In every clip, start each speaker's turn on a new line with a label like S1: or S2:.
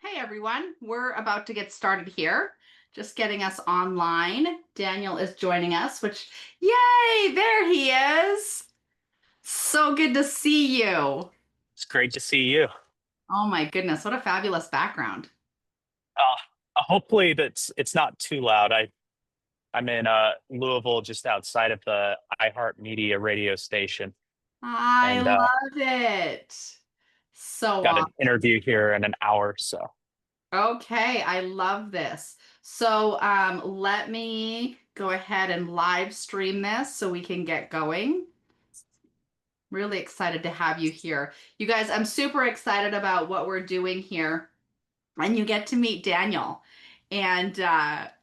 S1: Hey everyone, we're about to get started here. Just getting us online. Daniel is joining us, which, yay, there he is. So good to see you.
S2: It's great to see you.
S1: Oh my goodness, what a fabulous background.
S2: Hopefully it's not too loud. I'm in Louisville, just outside of the iHeartMedia radio station,
S1: I
S2: and
S1: love it. So
S2: got an
S1: awesome.
S2: interview here in an hour. So
S1: Okay, I love this. So let me go ahead and live stream this so we can get going. Really excited to have you here. You guys, I'm super excited about what we're doing here. And you get to meet Daniel. And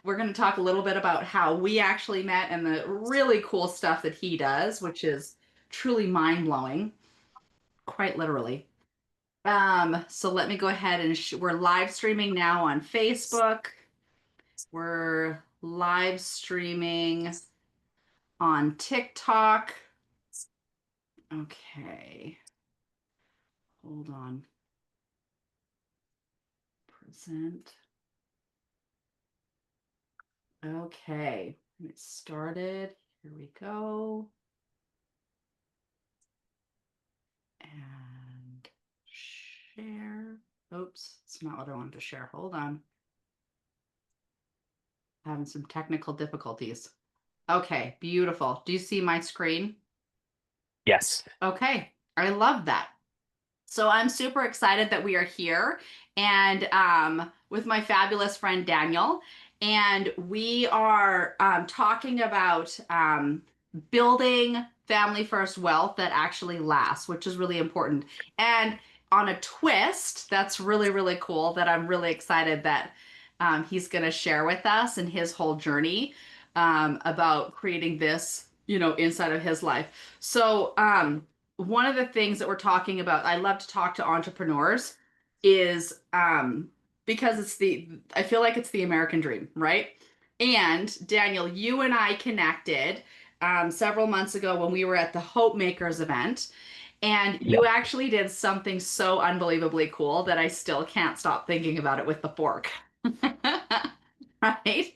S1: we're going to talk a little bit about how we actually met and the really cool stuff that he does, which is truly mind blowing, quite literally. So let me go ahead and we're live streaming now on Facebook. We're live streaming on TikTok. Okay, hold on. Present. Okay, it started. Here we go. And share. Oops, it's not what I wanted to share. Hold on. Having some technical difficulties. Okay, beautiful. Do you see my screen?
S2: yes,
S1: Okay, I love that. So I'm super excited that we are here and with my fabulous friend Daniel. And we are talking about building family first wealth that actually lasts, which is really important. And on a twist, that's really, really cool that I'm really excited that he's going to share with us and his whole journey about creating this, inside of his life. So, one of the things that we're talking about, I love to talk to entrepreneurs, is because I feel like it's the American dream, right? And Daniel, you and I connected several months ago when we were at the Hope Makers event. And
S2: yeah,
S1: you actually did something so unbelievably cool that I still can't stop thinking about it with the fork. Right?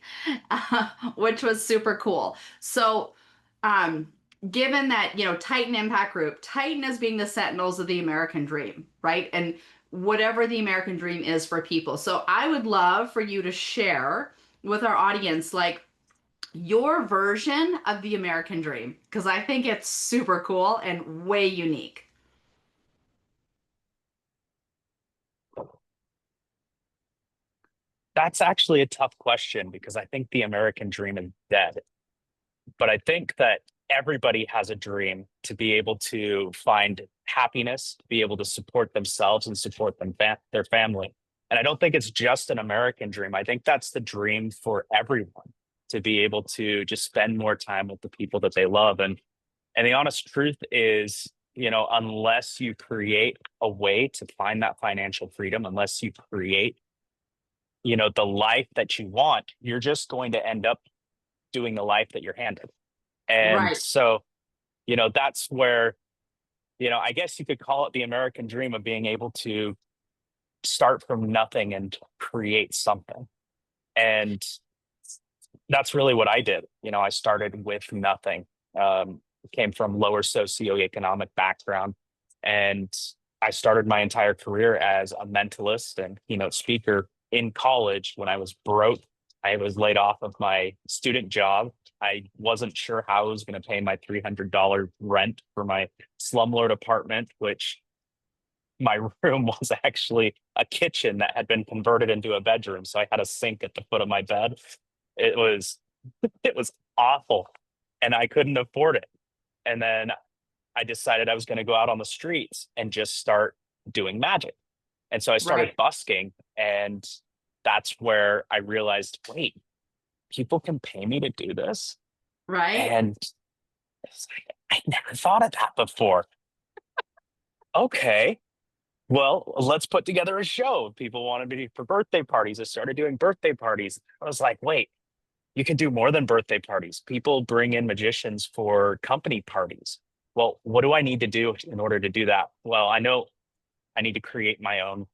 S1: Which was super cool. So, um, given that, Titan Impact Group, Titan is being the sentinels of the American dream, right? And whatever the American dream is for people. So, I would love for you to share with our audience, like, your version of the American dream, because I think it's super cool and way unique.
S2: that's actually a tough question because I think the American dream is dead. But I think that everybody has a dream to be able to find happiness, to be able to support themselves and support their family. And I don't think it's just an American dream. I think that's the dream for everyone to be able to just spend more time with the people that they love. And the honest truth is, unless you create a way to find that financial freedom, unless you create, the life that you want, you're just going to end up doing the life that you're handed. And
S1: Right.
S2: so, that's where, I guess you could call it the American dream of being able to start from nothing and create something. And that's really what I did. I started with nothing. Came from lower socioeconomic background, and I started my entire career as a mentalist and keynote speaker in college when I was broke. I was laid off of my student job. I wasn't sure how I was going to pay my $300 rent for my slumlord apartment, which my room was actually a kitchen that had been converted into a bedroom. So I had a sink at the foot of my bed. It was it was awful and I couldn't afford it. And then I decided I was going to go out on the streets and just start doing magic. And so I started
S1: Right.
S2: busking, and that's where I realized, wait, people can pay me to do this.
S1: Right.
S2: And it's like, I never thought of that before. Okay, well, let's put together a show. People wanted me for birthday parties. I started doing birthday parties. I was like, wait, you can do more than birthday parties. People bring in magicians for company parties. Well, what do I need to do in order to do that? Well, I know I need to create my own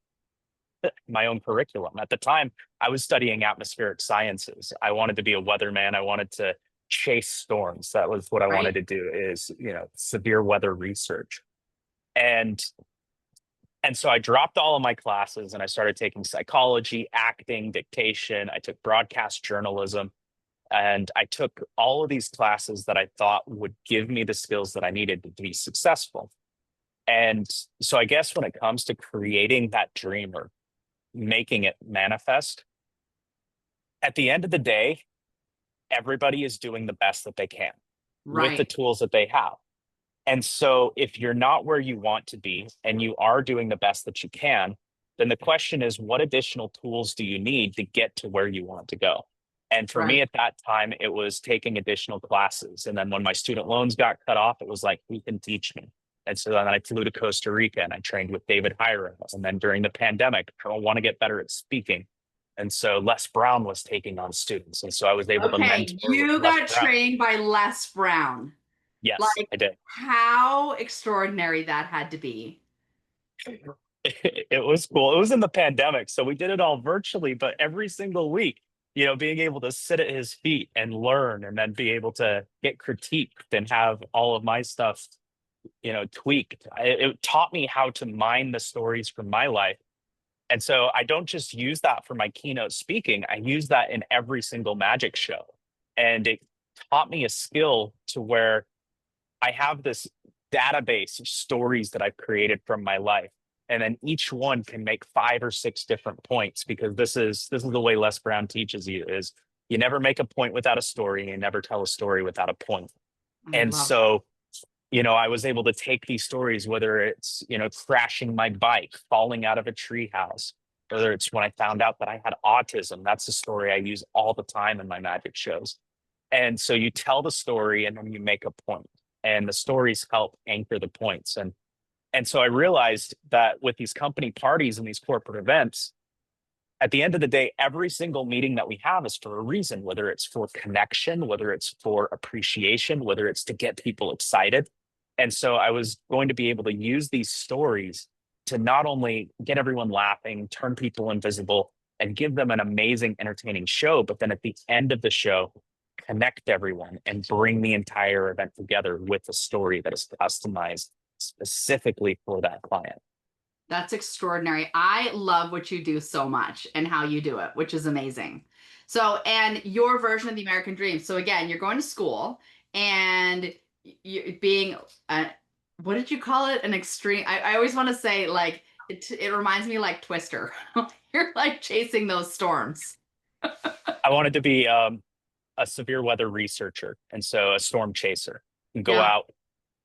S2: my own curriculum. At the time, I was studying atmospheric sciences. I wanted to be a weatherman. I wanted to chase storms. That was what I wanted
S1: Right.
S2: to do, is, severe weather research. And so I dropped all of my classes and I started taking psychology, acting, dictation. I took broadcast journalism, and I took all of these classes that I thought would give me the skills that I needed to be successful. And so I guess when it comes to creating that dream or making it manifest, at the end of the day, everybody is doing the best that they can with the
S1: Right.
S2: tools that they have. And so if you're not where you want to be and you are doing the best that you can, then the question is, what additional tools do you need to get to where you want to go? And for me
S1: Right.
S2: at that time, it was taking additional classes. And then when my student loans got cut off, it was like, who can teach me? And so then I flew to Costa Rica and I trained with David Hiram. And then during the pandemic, I want to get better at speaking. And so Les Brown was taking on students. And so I was able to
S1: Okay,
S2: mentor with
S1: you
S2: Les
S1: got
S2: Brown.
S1: trained by Les Brown.
S2: Yes,
S1: Like,
S2: I did.
S1: how extraordinary that had to be.
S2: It was cool. It was in the pandemic, so we did it all virtually, but every single week, being able to sit at his feet and learn and then be able to get critiqued and have all of my stuff, tweaked. It taught me how to mine the stories from my life. And so I don't just use that for my keynote speaking, I use that in every single magic show. And it taught me a skill to where I have this database of stories that I've created from my life. And then each one can make 5 or 6 different points, because this is the way Les Brown teaches you, is you never make a point without a story, and you never tell a story without a point.
S1: I
S2: And
S1: love that.
S2: so, I was able to take these stories, whether it's, crashing my bike, falling out of a treehouse, whether it's when I found out that I had autism. That's a story I use all the time in my magic shows. And so you tell the story and then you make a point, and the stories help anchor the points. And so I realized that with these company parties and these corporate events, at the end of the day, every single meeting that we have is for a reason, whether it's for connection, whether it's for appreciation, whether it's to get people excited. And so I was going to be able to use these stories to not only get everyone laughing, turn people invisible, and give them an amazing, entertaining show, but then at the end of the show, connect everyone and bring the entire event together with a story that is customized specifically for that client.
S1: That's extraordinary. I love what you do so much and how you do it, which is amazing. So, and your version of the American dream. So, again, you're going to school and you being, what did you call it? An extreme. I always want to say, like, it reminds me like Twister. You're like chasing those storms.
S2: I wanted to be a severe weather researcher, and so a storm chaser, and go
S1: Yeah.
S2: out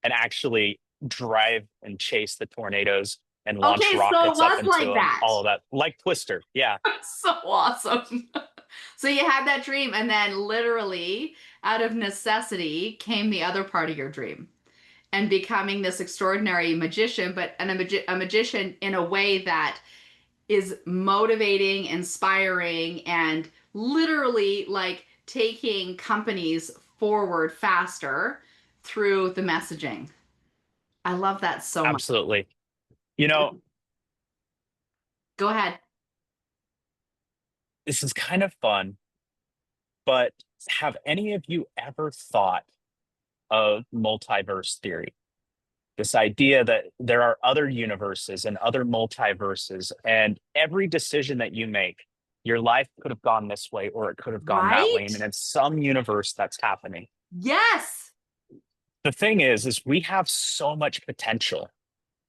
S2: and actually drive and chase the tornadoes and launch
S1: Okay, so it
S2: rockets up
S1: was
S2: into
S1: like
S2: them,
S1: that.
S2: all of that, like Twister. Yeah,
S1: So awesome. So you had that dream, and then literally out of necessity came the other part of your dream and becoming this extraordinary magician, but a magician in a way that is motivating, inspiring, and literally like taking companies forward faster through the messaging. I love that so much.
S2: absolutely. You know,
S1: Go ahead.
S2: this is kind of fun, but have any of you ever thought of multiverse theory? This idea that there are other universes and other multiverses, and every decision that you make, your life could have gone this way or it could have gone that way.
S1: Right?
S2: And in some universe, that's happening.
S1: Yes.
S2: The thing is we have so much potential.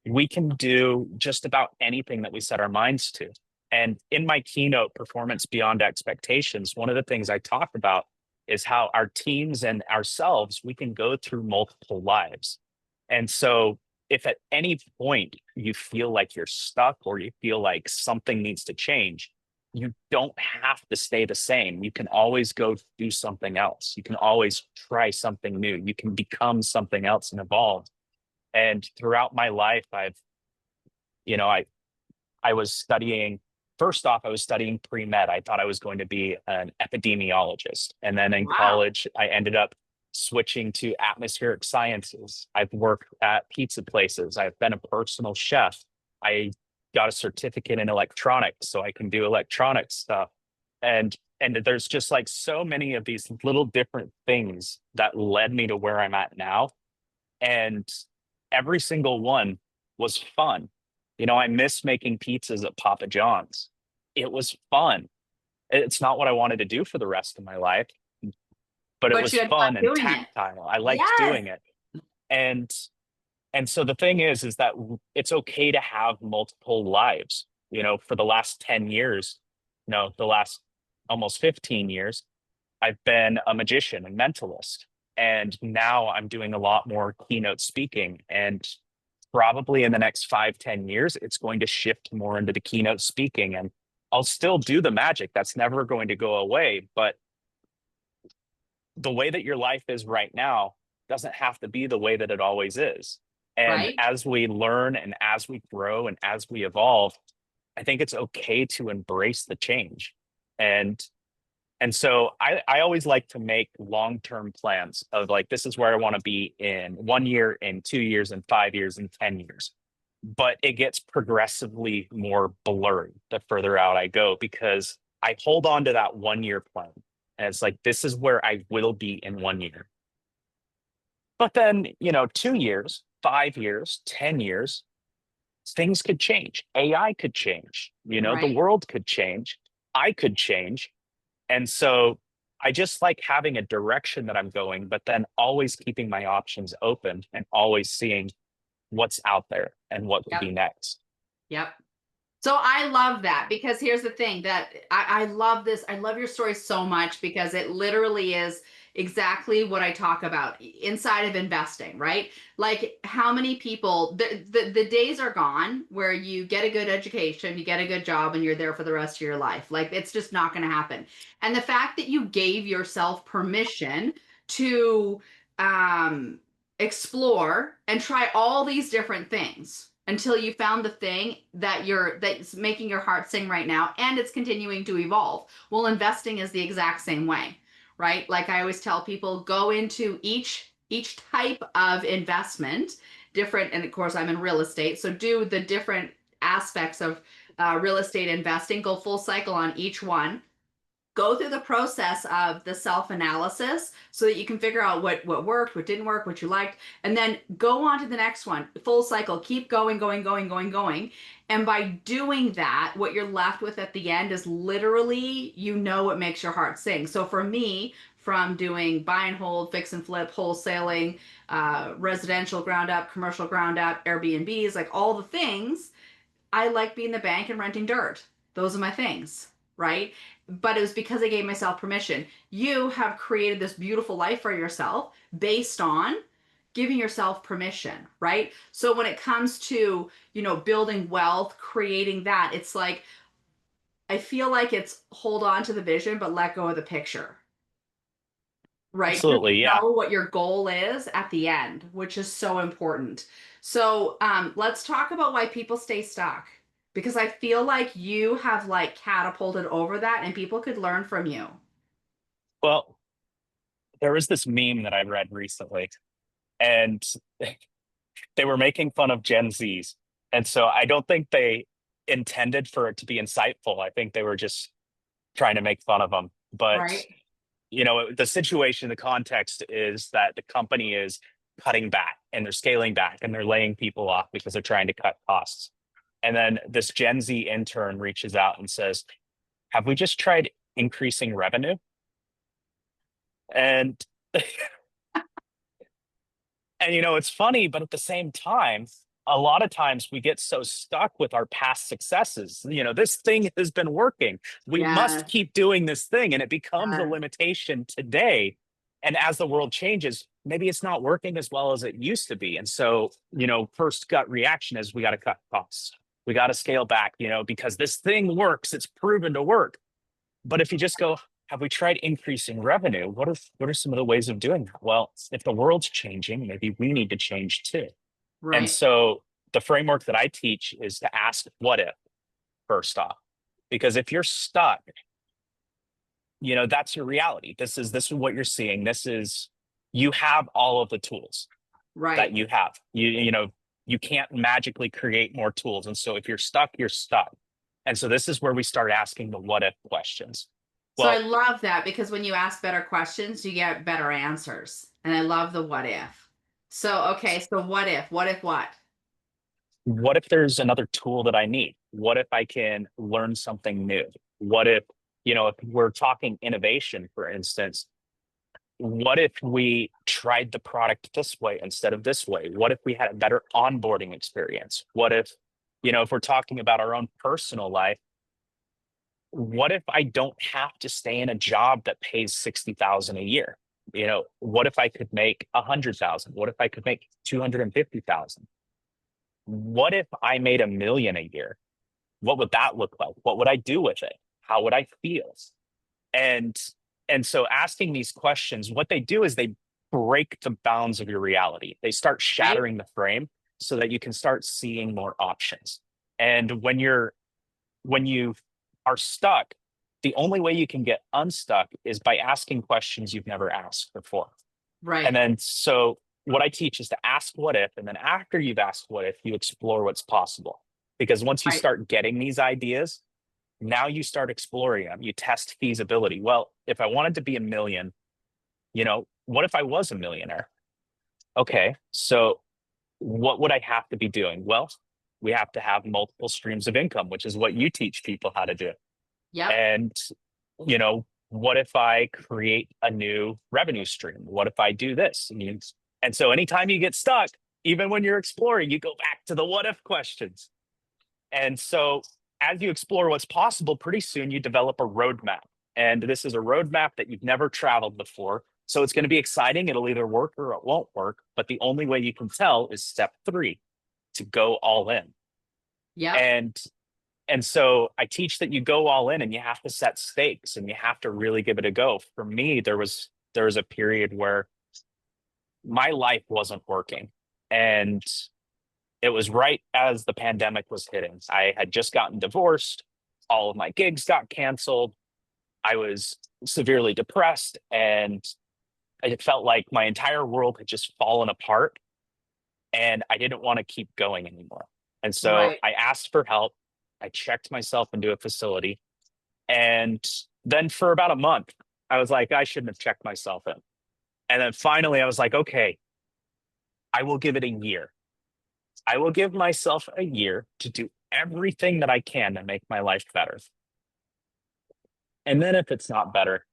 S2: We can do just about anything that we set our minds to. And in my keynote, Performance Beyond Expectations, one of the things I talk about is how our teams and ourselves, we can go through multiple lives. And so if at any point you feel like you're stuck or you feel like something needs to change, you don't have to stay the same. You can always go do something else. You can always try something new. You can become something else and evolve. And throughout my life, you know, I, I was studying, first off, I was studying pre-med. I thought I was going to be an epidemiologist. And then in
S1: Wow.
S2: college, I ended up switching to atmospheric sciences. I've worked at pizza places. I've been a personal chef. I got a certificate in electronics, so I can do electronic stuff. And there's just like so many of these little different things that led me to where I'm at now. And every single one was fun. I miss making pizzas at Papa John's. It was fun. It's not what I wanted to do for the rest of my life, but it
S1: But
S2: was
S1: you had fun
S2: fun and
S1: doing it.
S2: tactile. I liked
S1: Yes.
S2: doing it. And and so the thing is that it's okay to have multiple lives. For the last 10 years, no, the last almost 15 years, I've been a magician and mentalist. And now I'm doing a lot more keynote speaking. And probably in the next 5, 10 years, it's going to shift more into the keynote speaking. And I'll still do the magic. That's never going to go away. But the way that your life is right now doesn't have to be the way that it always is. And
S1: Right.
S2: as we learn and as we grow and as we evolve, I think it's okay to embrace the change. And and so I always like to make long-term plans of like, this is where I want to be in 1 year, in 2 years, in 5 years, in 10 years. But it gets progressively more blurry the further out I go because I hold on to that 1 year plan. And it's like, this is where I will be in 1 year. But then, 2 years, 5 years, 10 years, things could change. AI could change, the
S1: Right.
S2: world could change. I could change. And so I just like having a direction that I'm going, but then always keeping my options open and always seeing what's out there and what would
S1: Yep.
S2: be next.
S1: Yep. So I love that because here's the thing that I love this. I love your story so much because it literally is exactly what I talk about inside of investing, right? Like how many people, the days are gone where you get a good education, you get a good job, and you're there for the rest of your life. Like it's just not going to happen. And the fact that you gave yourself permission to um, explore and try all these different things until you found the thing that's making your heart sing right now and it's continuing to evolve. Well, investing is the exact same way, right? Like I always tell people, go into each type of investment different, and of course I'm in real estate, so do the different aspects of real estate investing, go full cycle on each one, go through the process of the self-analysis so that you can figure out what worked, what didn't work, what you liked, and then go on to the next one, full cycle, keep going, going, going, going, going. And by doing that, what you're left with at the end is literally, what makes your heart sing. So for me, from doing buy and hold, fix and flip, wholesaling, residential ground up, commercial ground up, Airbnbs, like all the things, I like being the bank and renting dirt. Those are my things, right? But it was because I gave myself permission. You have created this beautiful life for yourself based on giving yourself permission, right? So when it comes to, building wealth, creating that, it's like I feel like it's hold on to the vision but let go of the picture, right? Just
S2: Absolutely. Yeah.
S1: know what your goal is at the end, which is so important. So let's talk about why people stay stuck. Because I feel like you have like catapulted over that and people could learn from you.
S2: Well, there was this meme that I read recently, and they were making fun of Gen Zs. And so I don't think they intended for it to be insightful. I think they were just trying to make fun of them. But
S1: Right.
S2: the situation, the context is that the company is cutting back and they're scaling back and they're laying people off because they're trying to cut costs. And then this Gen Z intern reaches out and says, have we just tried increasing revenue? And and it's funny, but at the same time, a lot of times we get so stuck with our past successes. This thing has been working. We must
S1: Yes.
S2: keep doing this thing. And it becomes a
S1: Yes.
S2: limitation today. And as the world changes, maybe it's not working as well as it used to be. And so, first gut reaction is we got to cut costs. We got to scale back, because this thing works. It's proven to work. But if you just go, have we tried increasing revenue? What are some of the ways of doing that? Well, if the world's changing, maybe we need to change too. And
S1: Right.
S2: so the framework that I teach is to ask what if first off. Because if you're stuck, that's your reality. This is what you're seeing. You have all of the tools that
S1: Right.
S2: you have. You know, You can't magically create more tools. And so if you're stuck, you're stuck. And so this is where we start asking the what if questions.
S1: So I
S2: Well,
S1: love that because when you ask better questions, you get better answers. And I love the what if. So, okay, so what if? What if what?
S2: what if there's another tool that I need? What if I can learn something new? What if, if we're talking innovation, for instance, what if we tried the product this way instead of this way? What if we had a better onboarding experience? What if, if we're talking about our own personal life, what if I don't have to stay in a job that pays 60,000 a year? What if I could make 100,000? What if I could make 250,000? What if I made 1 million a year? What would that look like? What would I do with it? How would I feel? And and so asking these questions, what they do is they break the bounds of your reality. They start
S1: Right?
S2: shattering the frame so that you can start seeing more options. And when you are stuck, the only way you can get unstuck is by asking questions you've never asked before. And
S1: Right.
S2: then so what I teach is to ask what if, and then after you've asked what if, you explore what's possible. Because once you
S1: Right.
S2: start getting these ideas, now you start exploring them. You test feasibility. Well, if I wanted to be 1 million, what if I was a millionaire? Okay, so what would I have to be doing? Well, we have to have multiple streams of income, which is what you teach people how to do.
S1: Yep.
S2: And, what if I create a new revenue stream? What if I do this? And so anytime you get stuck, even when you're exploring, you go back to the what if questions. And so as you explore what's possible, pretty soon you develop a roadmap. And this is a roadmap that you've never traveled before. So it's going to be exciting. It'll either work or it won't work. But the only way you can tell is step 3, to go all in.
S1: Yep.
S2: And and so I teach that you go all in and you have to set stakes and you have to really give it a go. For me, there was a period where my life wasn't working. And it was right as the pandemic was hitting. I had just gotten divorced. All of my gigs got canceled. I was severely depressed and it felt like my entire world had just fallen apart and I didn't want to keep going anymore. And so
S1: Right.
S2: I asked for help. I checked myself into a facility. And then for about a month, I was like, I shouldn't have checked myself in. And then finally, I was like, okay, I will give it a year. I will give myself a year to do everything that I can to make my life better. And then if it's not better,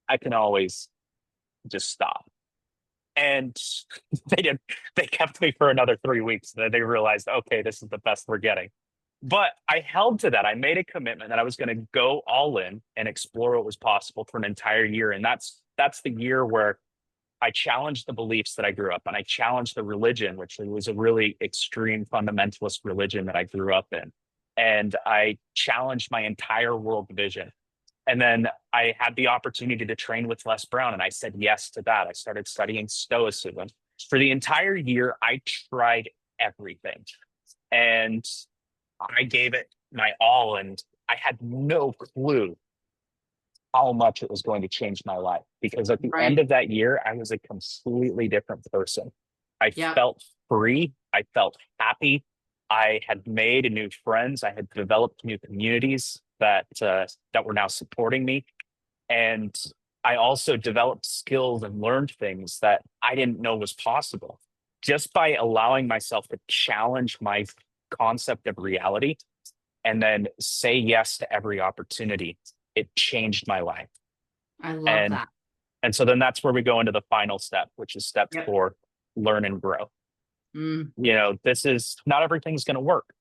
S2: I can always just stop. And they did, they kept me for another 3 weeks. And then they realized, okay, this is the best we're getting. But I held to that. I made a commitment that I was going to go all in and explore what was possible for an entire year. And that's the year where I challenged the beliefs that I grew up in. I challenged the religion, which was a really extreme fundamentalist religion that I grew up in. And I challenged my entire world vision. And then I had the opportunity to train with Les Brown, and I said yes to that. I started studying Stoicism. For the entire year, I tried everything. And I gave it my all, and I had no clue how much it was going to change my life because at the end
S1: Right.
S2: of that year, I was a completely different person. I
S1: Yep.
S2: felt free. I felt happy. I had made new friends. I had developed new communities that were now supporting me, and I also developed skills and learned things that I didn't know was possible just by allowing myself to challenge my concept of reality and then say yes to every opportunity. It changed my life.
S1: I love
S2: And
S1: that.
S2: and so then that's where we go into the final step, which is step
S1: Yep.
S2: 4, learn and grow.
S1: Mm.
S2: This is not everything's going to work.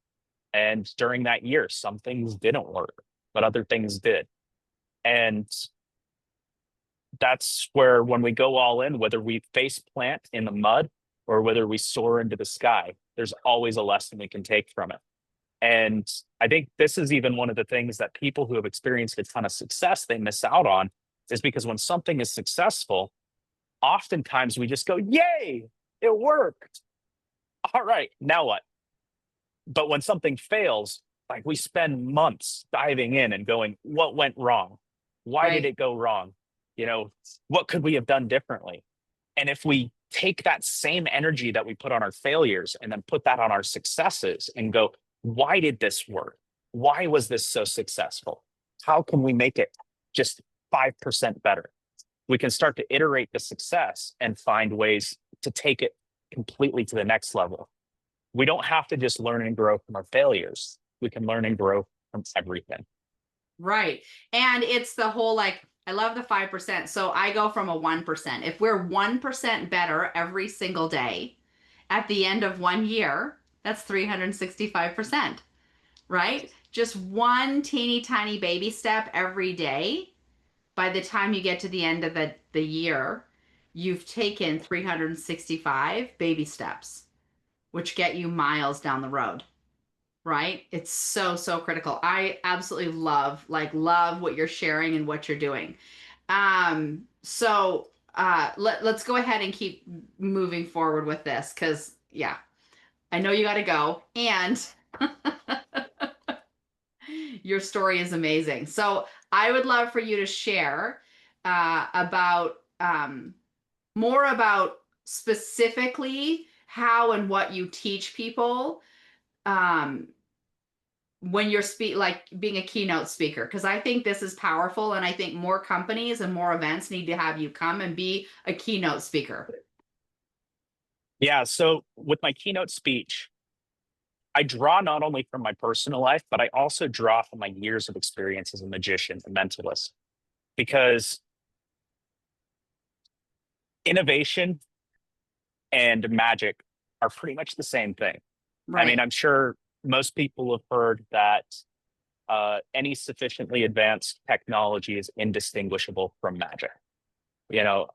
S2: And during that year, some things didn't work, but other things did. And that's where when we go all in, whether we face plant in the mud or whether we soar into the sky, there's always a lesson we can take from it. And I think this is even one of the things that people who have experienced a ton of success they miss out on is because when something is successful, oftentimes we just go, yay, it worked. All right, now what? But when something fails, like we spend months diving in and going, what went wrong? Why did
S1: Right.
S2: it go wrong? You know, what could we have done differently? And if we take that same energy that we put on our failures and then put that on our successes and go, why did this work? Why was this so successful? How can we make it just 5% better? We can start to iterate the success and find ways to take it completely to the next level. We don't have to just learn and grow from our failures. We can learn and grow from everything.
S1: Right. And it's the whole like, I love the 5%. So I go from a 1%. If we're 1% better every single day at the end of 1 year, that's 365%, right? Just one teeny tiny baby step every day. By the time you get to the end of the year, you've taken 365 baby steps, which get you miles down the road, right? It's so, so critical. I absolutely love what you're sharing and what you're doing. Let's go ahead and keep moving forward with this because yeah, I know you got to go and your story is amazing. So I would love for you to share about more about specifically how and what you teach people um, when you're like being a keynote speaker, because I think this is powerful and I think more companies and more events need to have you come and be a keynote speaker.
S2: Yeah. So with my keynote speech, I draw not only from my personal life, but I also draw from my years of experience as a magician and mentalist, because innovation and magic are pretty much the same thing. I mean,
S1: Right.
S2: I'm sure most people have heard that any sufficiently advanced technology is indistinguishable from magic. You know,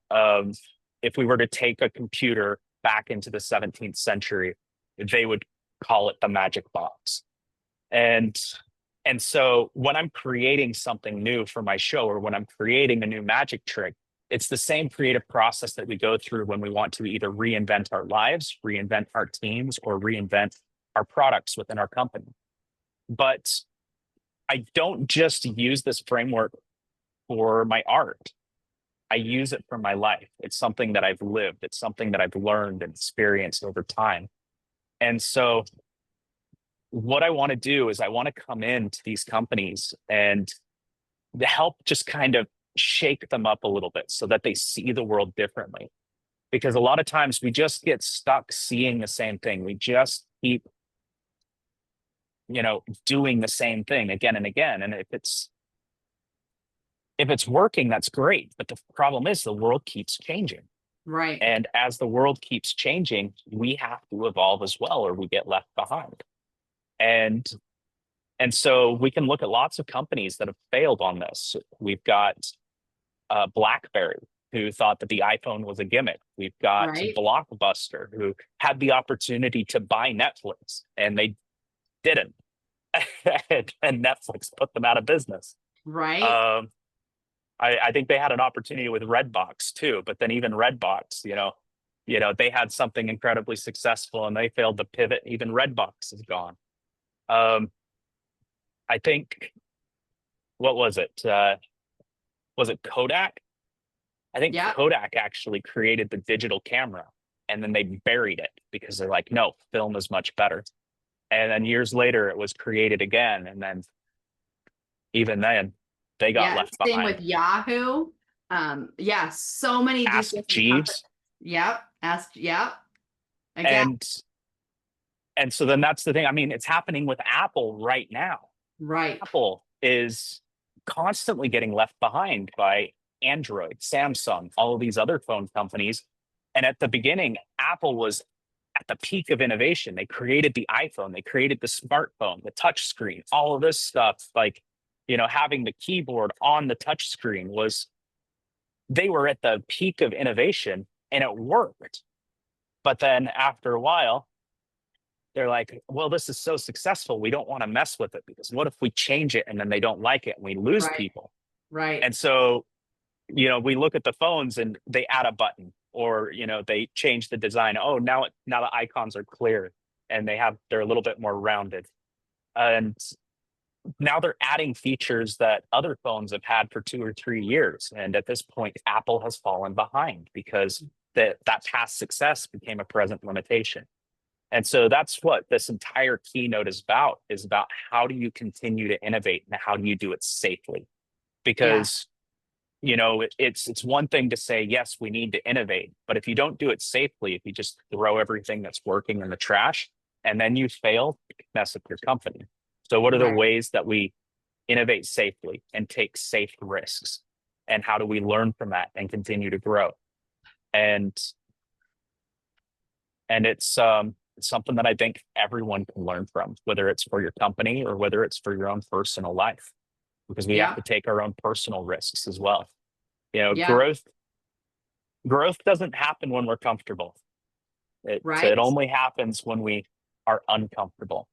S2: if we were to take a computer back into the 17th century, they would call it the magic box. And and so when I'm creating something new for my show, or when I'm creating a new magic trick, it's the same creative process that we go through when we want to either reinvent our lives, reinvent our teams, or reinvent our products within our company. But I don't just use this framework for my art. I use it for my life. It's something that I've lived. It's something that I've learned and experienced over time. And so what I want to do is I want to come into these companies and to help just kind of shake them up a little bit so that they see the world differently. Because a lot of times we just get stuck seeing the same thing. We just keep, doing the same thing again and again. And if it's working, that's great. But the problem is the world keeps changing.
S1: Right.
S2: And as the world keeps changing, we have to evolve as well, or we get left behind. And and so we can look at lots of companies that have failed on this. We've got BlackBerry, who thought that the iPhone was a gimmick. We've got
S1: Right.
S2: Blockbuster, who had the opportunity to buy Netflix, and they didn't. And Netflix put them out of business.
S1: Right.
S2: Um, I think they had an opportunity with Redbox too, but then even Redbox, they had something incredibly successful and they failed to pivot. Even Redbox is gone. Um, I think, what was it? Was it Kodak? I think
S1: Yep.
S2: Kodak actually created the digital camera and then they buried it because they're like, no, film is much better. And then years later, it was created again. And then even then, they got
S1: Yeah.
S2: left
S1: Same with
S2: behind.
S1: Yahoo. Yeah. So many of these
S2: Ask
S1: different companies.
S2: Jeeves.
S1: Yep. Ask. Yep. Again.
S2: And and so then that's the thing. I mean, it's happening with Apple right now.
S1: Right.
S2: Apple is constantly getting left behind by Android, Samsung, all of these other phone companies. And at the beginning, Apple was at the peak of innovation. They created the iPhone, they created the smartphone, the touch screen, all of this stuff. Like, having the keyboard on the touch screen was, they were at the peak of innovation and it worked. But then after a while, they're like, well, this is so successful. We don't want to mess with it because what if we change it and then they don't like it and we lose
S1: Right.
S2: people?
S1: Right.
S2: And so, we look at the phones and they add a button, or, they change the design. Oh, now the icons are clear and they're a little bit more rounded. And now they're adding features that other phones have had for 2 or 3 years. And at this point, Apple has fallen behind because that past success became a present limitation. And so that's what this entire keynote is about how do you continue to innovate and how do you do it safely?
S1: Yeah.
S2: Because it's one thing to say yes, we need to innovate, but if you don't do it safely, if you just throw everything that's working in the trash and then you fail, you mess up your company. So what are the
S1: Right.
S2: ways that we innovate safely and take safe risks, and how do we learn from that and continue to grow? And and it's something that I think everyone can learn from, whether it's for your company or whether it's for your own personal life, because we have
S1: Yeah.
S2: to take our own personal risks as well. You know,
S1: Yeah.
S2: growth doesn't happen when we're comfortable. It
S1: Right.
S2: only happens when we are uncomfortable.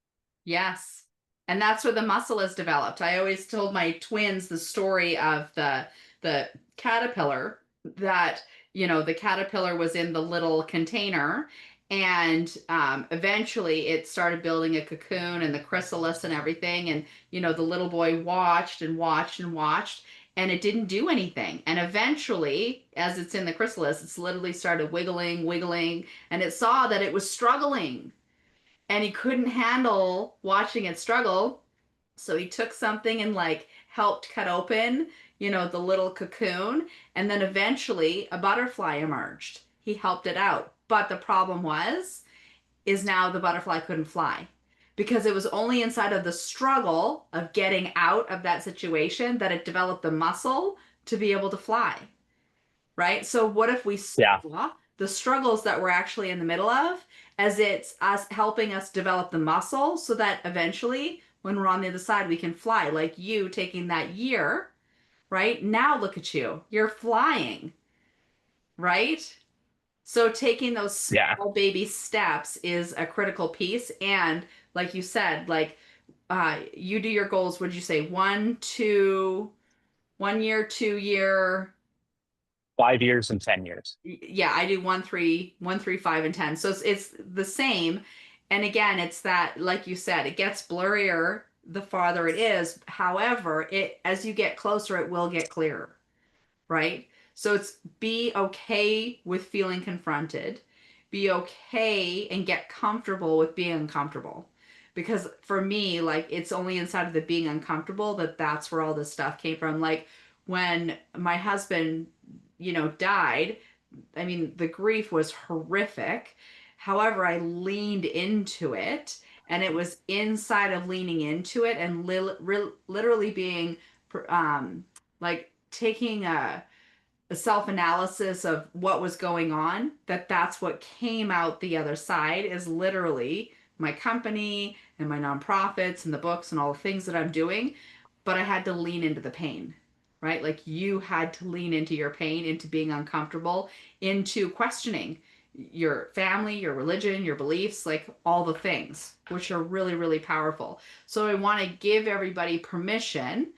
S1: Yes. And that's where the muscle is developed. I always told my twins the story of the caterpillar that, the caterpillar was in the little container, and eventually it started building a cocoon and the chrysalis and everything, and the little boy watched and watched and watched, and it didn't do anything. And eventually, as it's in the chrysalis, it's literally started wiggling, wiggling, and it saw that it was struggling and he couldn't handle watching it struggle. So he took something and like helped cut open, the little cocoon. And then eventually a butterfly emerged. He helped it out. But the problem is now the butterfly couldn't fly because it was only inside of the struggle of getting out of that situation that it developed the muscle to be able to fly, right? So what if we
S2: Yeah,
S1: saw the struggles that we're actually in the middle of as it's us helping us develop the muscle so that eventually when we're on the other side we can fly, like you taking that year, right? Now look at you. You're flying, right? So taking those
S2: yeah.
S1: small baby steps is a critical piece. And like you said, like you do your goals, would you say 1 year, 2 year?
S2: 5 years and 10 years.
S1: Yeah, I do 1, 3, 1, 3, 5, and 10. So it's the same. And again, it's that, like you said, it gets blurrier the farther it is. However, it as you get closer, it will get clearer, right? So it's be okay with feeling confronted, be okay and get comfortable with being uncomfortable. Because for me, like it's only inside of the being uncomfortable that's where all this stuff came from. Like when my husband, died, I mean, the grief was horrific. However, I leaned into it, and it was inside of leaning into it and literally being um, like taking a self-analysis of what was going on, that's what came out the other side is literally my company and my nonprofits and the books and all the things that I'm doing. But I had to lean into the pain, right? Like you had to lean into your pain, into being uncomfortable, into questioning your family, your religion, your beliefs, like all the things, which are really, really powerful. So I want to give everybody permission,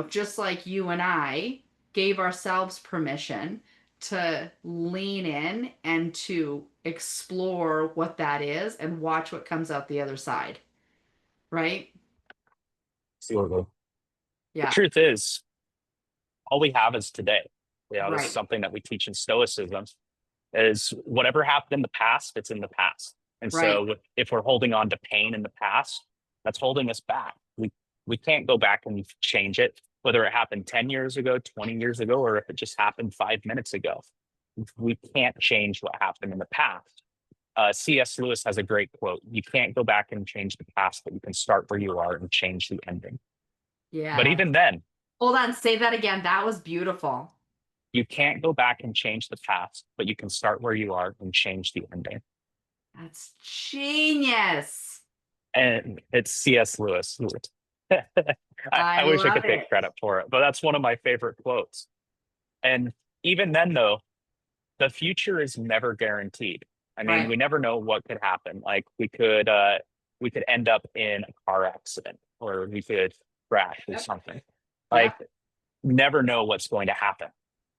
S1: just like you and I gave ourselves permission to lean in and to explore what that is and watch what comes out the other side, right?
S2: Absolutely. The
S1: Yeah,
S2: truth is, all we have is today. This is
S1: right,
S2: something that we teach in Stoicism, is whatever happened in the past, it's in the past. And
S1: right.
S2: so if we're holding on to pain in the past, that's holding us back. We can't go back and change it, whether it happened 10 years ago, 20 years ago, or if it just happened 5 minutes ago. We can't change what happened in the past. C.S. Lewis has a great quote: "You can't go back and change the past, but you can start where you are and change the ending." But
S1: Yeah.
S2: even then,
S1: Hold on, say that again. That was beautiful.
S2: you can't go back and change the past, but you can start where you are and change the ending.
S1: That's genius.
S2: And it's C.S. Lewis. I
S1: I
S2: wish I
S1: love
S2: could take
S1: it.
S2: credit for it, but that's one of my favorite quotes. And even then, though, the future is never guaranteed. I mean,
S1: Right.
S2: we never know what could happen. Like we could end up in a car accident, or we could crash or
S1: Yep.
S2: something. Like,
S1: Yep.
S2: never know what's going to happen.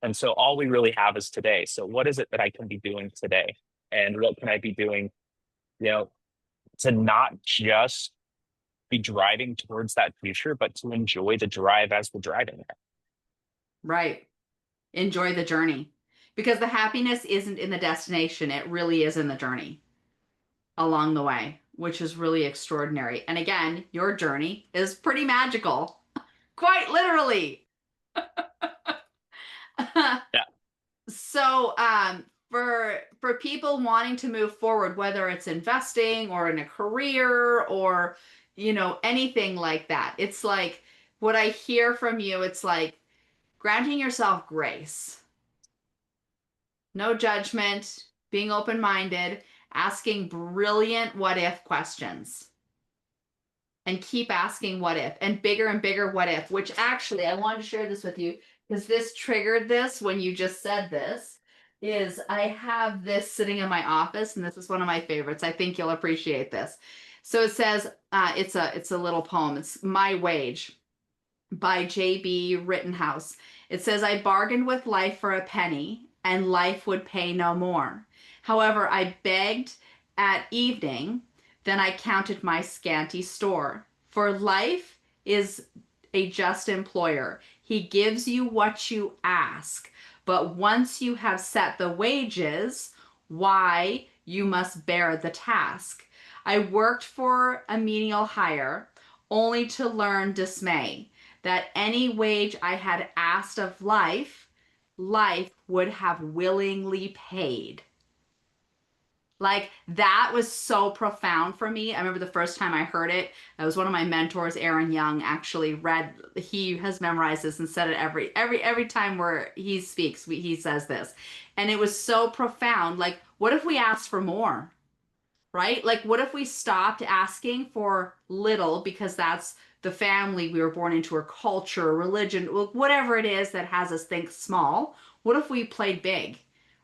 S2: And so all we really have is today. So what is it that I can be doing today? And what can I be doing, you know, to not just be driving towards that future, but to enjoy the drive as we're driving it.
S1: Right. Enjoy the journey. Because the happiness isn't in the destination, it really is in the journey along the way, which is really extraordinary. And again, your journey is pretty magical, quite literally.
S2: Yeah.
S1: So, for people wanting to move forward, whether it's investing or in a career or anything like that, it's like what I hear from you. It's like granting yourself grace, no judgment, being open minded, asking brilliant what if questions, and keep asking what if and bigger what if. Which actually, I wanted to share this with you because this triggered this when you just said this. Is I have this sitting in my office, and this is one of my favorites. I think you'll appreciate this. So it says, it's a little poem. It's My Wage by J.B. Rittenhouse. It says, I bargained with life for a penny, and life would pay no more. However, I begged at evening, then I counted my scanty store. For life is a just employer. He gives you what you ask, but once you have set the wages, why you must bear the task. I worked for a menial hire, only to learn dismay that any wage I had asked of life, life would have willingly paid. Like that was so profound for me. I remember the first time I heard it. It was one of my mentors, Aaron Young, actually read. He has memorized this and said it every time where he speaks. He says this, and it was so profound. Like, what if we asked for more? Right? Like, what if we stopped asking for little because that's the family we were born into, or culture, religion, whatever it is that has us think small? What if we played big?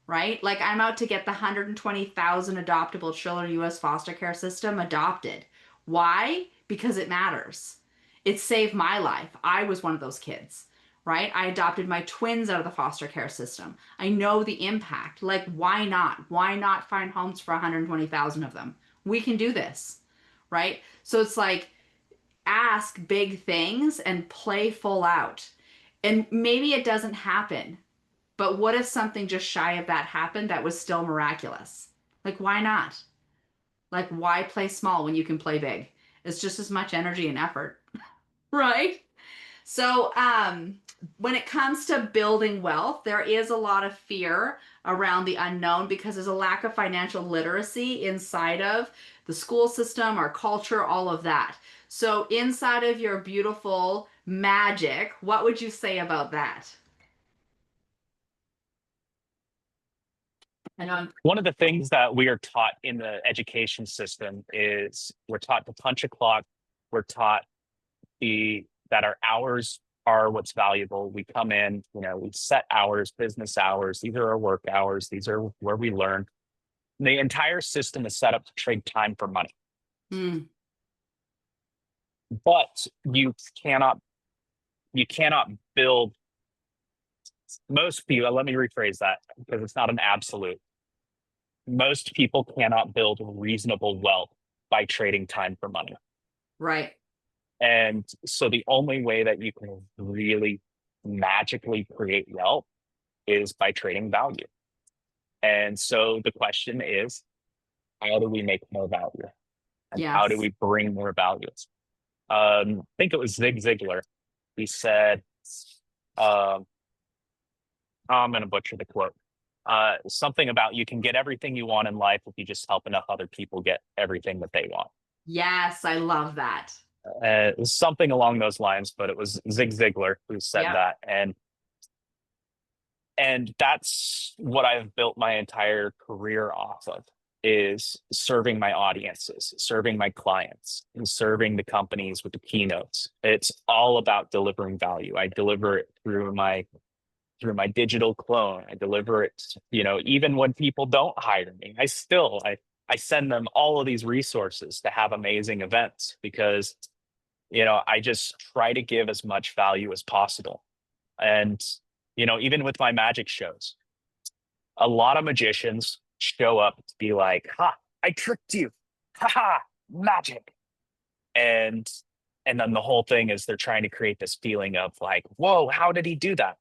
S1: Right? Like, I'm out to get the 120,000 adoptable children in U.S. foster care system adopted. Why? Because it matters. It saved my life. I was one of those kids, right? I adopted my twins out of the foster care system. I know the impact. Like, why not? Why not find homes for 120,000 of them? We can do this, right? So it's like ask big things and play full out. And maybe it doesn't happen, but what if something just shy of that happened that was still miraculous? Like, why not? Like, why play small when you can play big? It's just as much energy and effort, right? So, when it comes to building wealth, there is a lot of fear around the unknown because there's a lack of financial literacy inside of the school system, our culture, all of that. So, inside of your beautiful magic, what would you say about that? I know I'm,
S2: One of the things that we are taught in the education system is we're taught to punch a clock. We're taught that our hours are what's valuable. We come in, we set hours, business hours. These are our work hours. These are where we learn. The entire system is set up to trade time for money.
S1: mm,
S2: But cannot you cannot build most people. Let me rephrase that because it's not an absolute. Most people cannot build reasonable wealth by trading time for money.
S1: right.
S2: And so the only way that you can really magically create wealth is by trading value. And so the question is, how do we make more value? And how do
S1: Yes.
S2: we bring more value? I think it was Zig Ziglar. He said, um, I'm going to butcher the quote. Something about you can get everything you want in life if you just help enough other people get everything that they want.
S1: Yes, I love that.
S2: It was something along those lines, but it was Zig Ziglar who said
S1: Yep.
S2: that. And that's what I've built my entire career off of, is serving my audiences, serving my clients, and serving the companies with the keynotes. It's all about delivering value. I deliver it through my digital clone. I deliver it, even when people don't hire me. I send them all of these resources to have amazing events because I just try to give as much value as possible. And even with my magic shows, a lot of magicians show up to be like, "Ha, I tricked you. Ha ha, magic." And then the whole thing is they're trying to create this feeling of like, "Whoa, how did he do that?"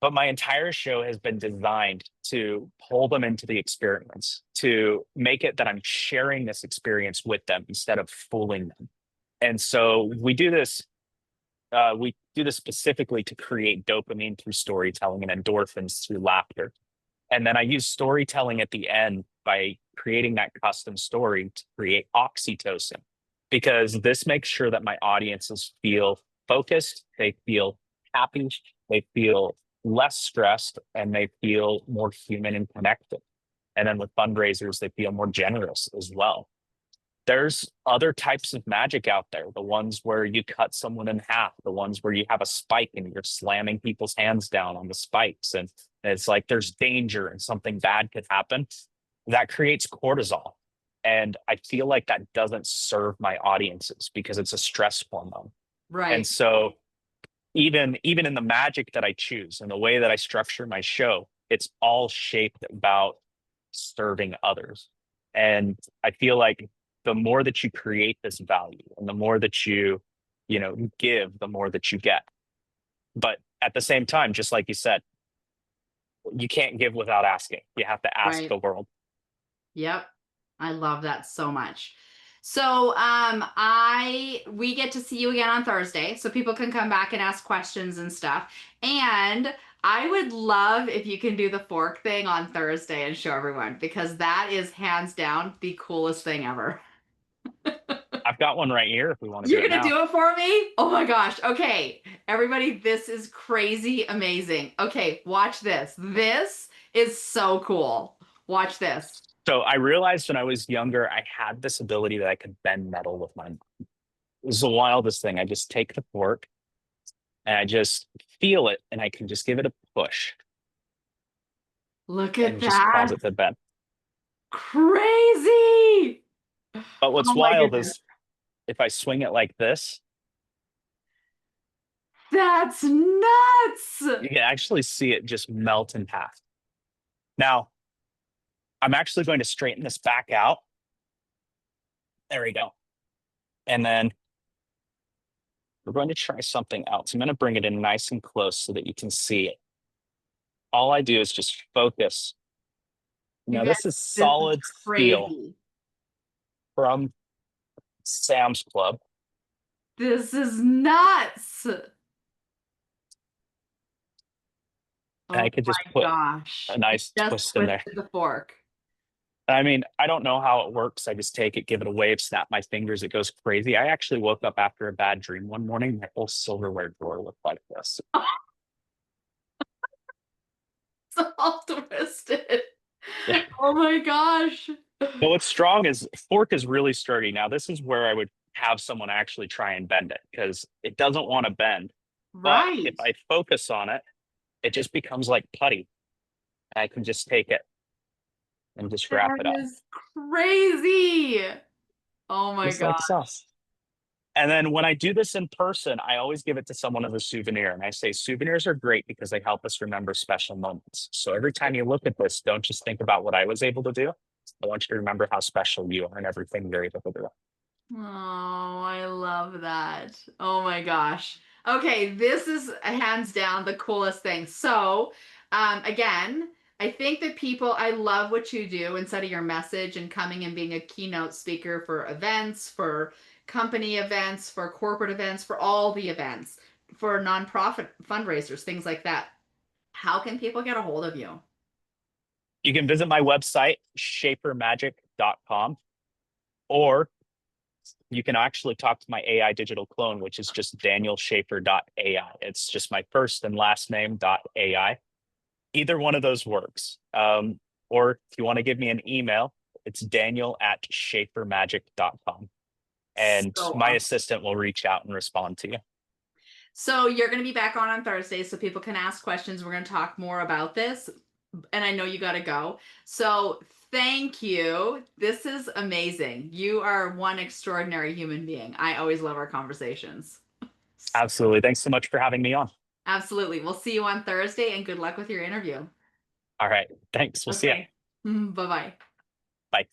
S2: But my entire show has been designed to pull them into the experience, to make it that I'm sharing this experience with them instead of fooling them. And so we do this specifically to create dopamine through storytelling and endorphins through laughter. And then I use storytelling at the end by creating that custom story to create oxytocin, because this makes sure that my audiences feel focused, they feel happy, they feel less stressed, and they feel more human and connected. And then with fundraisers, they feel more generous as well. There's other types of magic out there, the ones where you cut someone in half, the ones where you have a spike and you're slamming people's hands down on the spikes. And it's like there's danger and something bad could happen. That creates cortisol. And I feel like that doesn't serve my audiences because it's a stress hormone. And
S1: Right.
S2: so even in the magic that I choose and the way that I structure my show, it's all shaped about serving others. And I feel like the more that you create this value and the more that you give, the more that you get. But at the same time, just like you said, you can't give without asking. You have to ask
S1: Right.
S2: the world.
S1: Yep. I love that so much. So I we get to see you again on Thursday so people can come back and ask questions and stuff. And I would love if you can do the fork thing on Thursday and show everyone because that is hands down the coolest thing ever.
S2: I've got one right here if we want to do
S1: You're
S2: it
S1: gonna
S2: now.
S1: do it for me? Oh my gosh. Okay. Everybody, this is crazy amazing. Okay, watch this. This is so cool. Watch this.
S2: So I realized when I was younger, I had this ability that I could bend metal with my mind. It was the wildest thing. I just take the fork and I just feel it and I can just give it a push
S1: Look
S2: and
S1: at
S2: it just cause
S1: that.
S2: it to bend.
S1: Crazy.
S2: But what's
S1: Oh my
S2: wild
S1: goodness.
S2: is if I swing it like this,
S1: That's nuts.
S2: you can actually see it just melt in half. Now, I'm actually going to straighten this back out. There we go. And then we're going to try something else. I'm going to bring it in nice and close so that you can see it. All I do is just focus.
S1: You
S2: Now,
S1: guys,
S2: this is
S1: this is
S2: solid steel
S1: crazy.
S2: from Sam's Club.
S1: This is nuts.
S2: And
S1: Oh
S2: I could just
S1: my
S2: put a
S1: gosh. You
S2: nice
S1: just
S2: twist in there.
S1: twisted the fork.
S2: I mean, I don't know how it works. I just take it, give it a wave, snap my fingers. It goes crazy. I actually woke up after a bad dream one morning. My whole silverware drawer looked like this.
S1: It's all twisted.
S2: Yeah.
S1: Oh my gosh.
S2: But what's strong is fork is really sturdy. Now, this is where I would have someone actually try and bend it because it doesn't want to bend. But if
S1: Right.
S2: I focus on it, it just becomes like putty. I can just take it and just wrap
S1: That
S2: it up,
S1: is crazy. Oh my
S2: just like so.
S1: gosh.
S2: And then when I do this in person, I always give it to someone as a souvenir. And I say souvenirs are great because they help us remember special moments. So every time you look at this, don't just think about what I was able to do. I want you to remember how special you are and everything you're able to do.
S1: Oh, I love that. Oh my gosh. Okay, this is hands down the coolest thing. So, again, I think that I love what you do inside of your message and coming and being a keynote speaker for events, for company events, for corporate events, for all the events, for nonprofit fundraisers, things like that. How can people get a hold of you?
S2: You can visit my website, shapermagic.com, or you can actually talk to my AI digital clone, which is just danielschaffer.ai. It's just my first and last name.ai. Either one of those works. Or if you want to give me an email, it's daniel@shapermagic.com. And
S1: So
S2: my
S1: awesome.
S2: assistant will reach out and respond to you.
S1: So you're going to be back on Thursday so people can ask questions. We're going to talk more about this. And I know you got to go. So thank you. This is amazing. You are one extraordinary human being. I always love our conversations.
S2: Absolutely. Thanks so much for having me on.
S1: Absolutely. We'll see you on Thursday and good luck with your interview.
S2: All right. Thanks. We'll see you.
S1: Okay. Bye bye.
S2: Bye.